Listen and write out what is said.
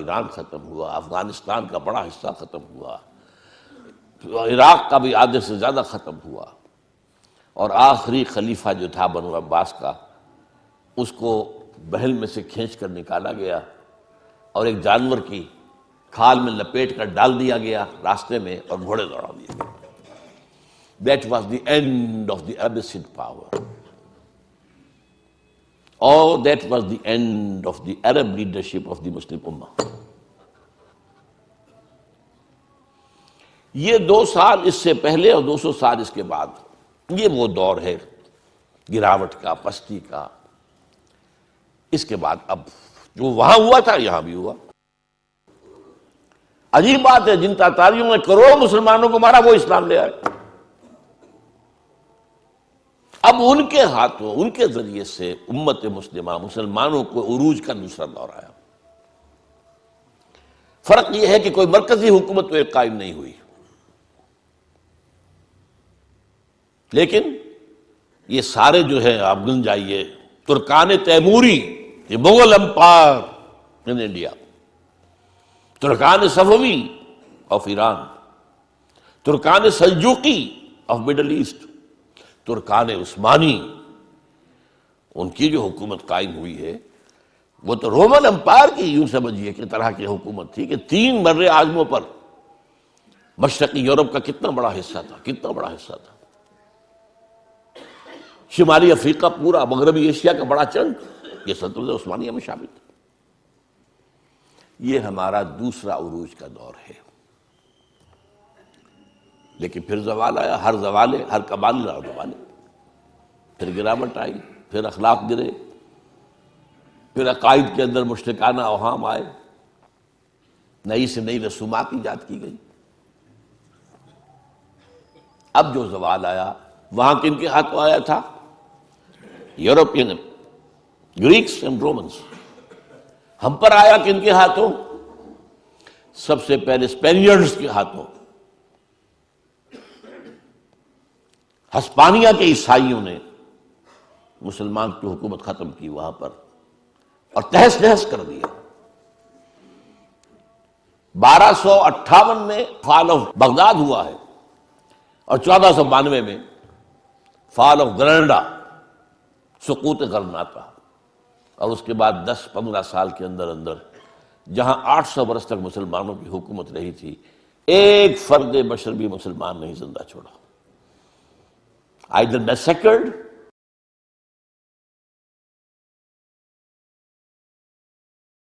ایران ختم ہوا، افغانستان کا بڑا حصہ ختم ہوا، عراق کا بھی آدھے سے زیادہ ختم ہوا، اور آخری خلیفہ جو تھا بنو عباس کا، اس کو بحل میں سے کھینچ کر نکالا گیا اور ایک جانور کی کھال میں لپیٹ کر ڈال دیا گیا راستے میں اور گھوڑے دوڑا دیے گئے۔ That was the end of the Abbasid power. Or that was the end of the Arab leadership of the Muslim Ummah. یہ 2 سال اس سے پہلے اور 200 سال اس کے بعد، یہ وہ دور ہے گراوٹ کا، پستی کا۔ اس کے بعد اب جو وہاں ہوا تھا یہاں بھی ہوا۔ عجیب بات ہے، جن تاتاریوں نے کروڑوں مسلمانوں کو مارا وہ اسلام لے آئے۔ اب ان کے ہاتھوں، ان کے ذریعے سے امت مسلمہ، مسلمانوں کو عروج کا دوسرا دور آیا۔ فرق یہ ہے کہ کوئی مرکزی حکومت تو ایک قائم نہیں ہوئی، لیکن یہ سارے جو ہے آپ گن جائیے، ترکان تیموری، یہ مغل امپائر ان انڈیا، ترکان صفوی آف ایران، ترکان سلجوقی آف مڈل ایسٹ، ترکان عثمانی، ان کی جو حکومت قائم ہوئی ہے وہ تو رومن امپائر کی یوں سمجھیے کہ طرح کی حکومت تھی کہ 3 بر اعظموں پر مشرقی یورپ کا کتنا بڑا حصہ تھا، کتنا بڑا حصہ تھا، شمالی افریقہ، پورا مغربی ایشیا کا بڑا چنک یہ سلطنت عثمانیہ میں شامل تھا۔ یہ ہمارا دوسرا عروج کا دور ہے، لیکن پھر زوال آیا، ہر زوال ہے، ہر کمال زوال ہے، پھر گراوٹ آئی، پھر اخلاق گرے، پھر عقائد کے اندر مشرکانہ اوہام آئے، نئی سے نئی رسومات ایجاد کی گئی۔ اب جو زوال آیا وہاں کن کے ہاتھوں آیا تھا؟ European, Greeks and Romans. ہم پر آیا کن کے ہاتھوں؟ سب سے پہلے اسپینیئرز کے ہاتھوں، ہسپانیہ کے عیسائیوں نے مسلمان کی حکومت ختم کی وہاں پر اور تہس نہس کر دیا۔ 1258 میں فال آف بغداد ہوا ہے اور 1492 میں فال آف گرناڈا، سقوط غرناطہ، اور اس کے بعد 10-15 سال کے اندر اندر جہاں 800 برس تک مسلمانوں کی حکومت رہی تھی، ایک فرد بشر بھی مسلمان نہیں زندہ چھوڑا، either massacred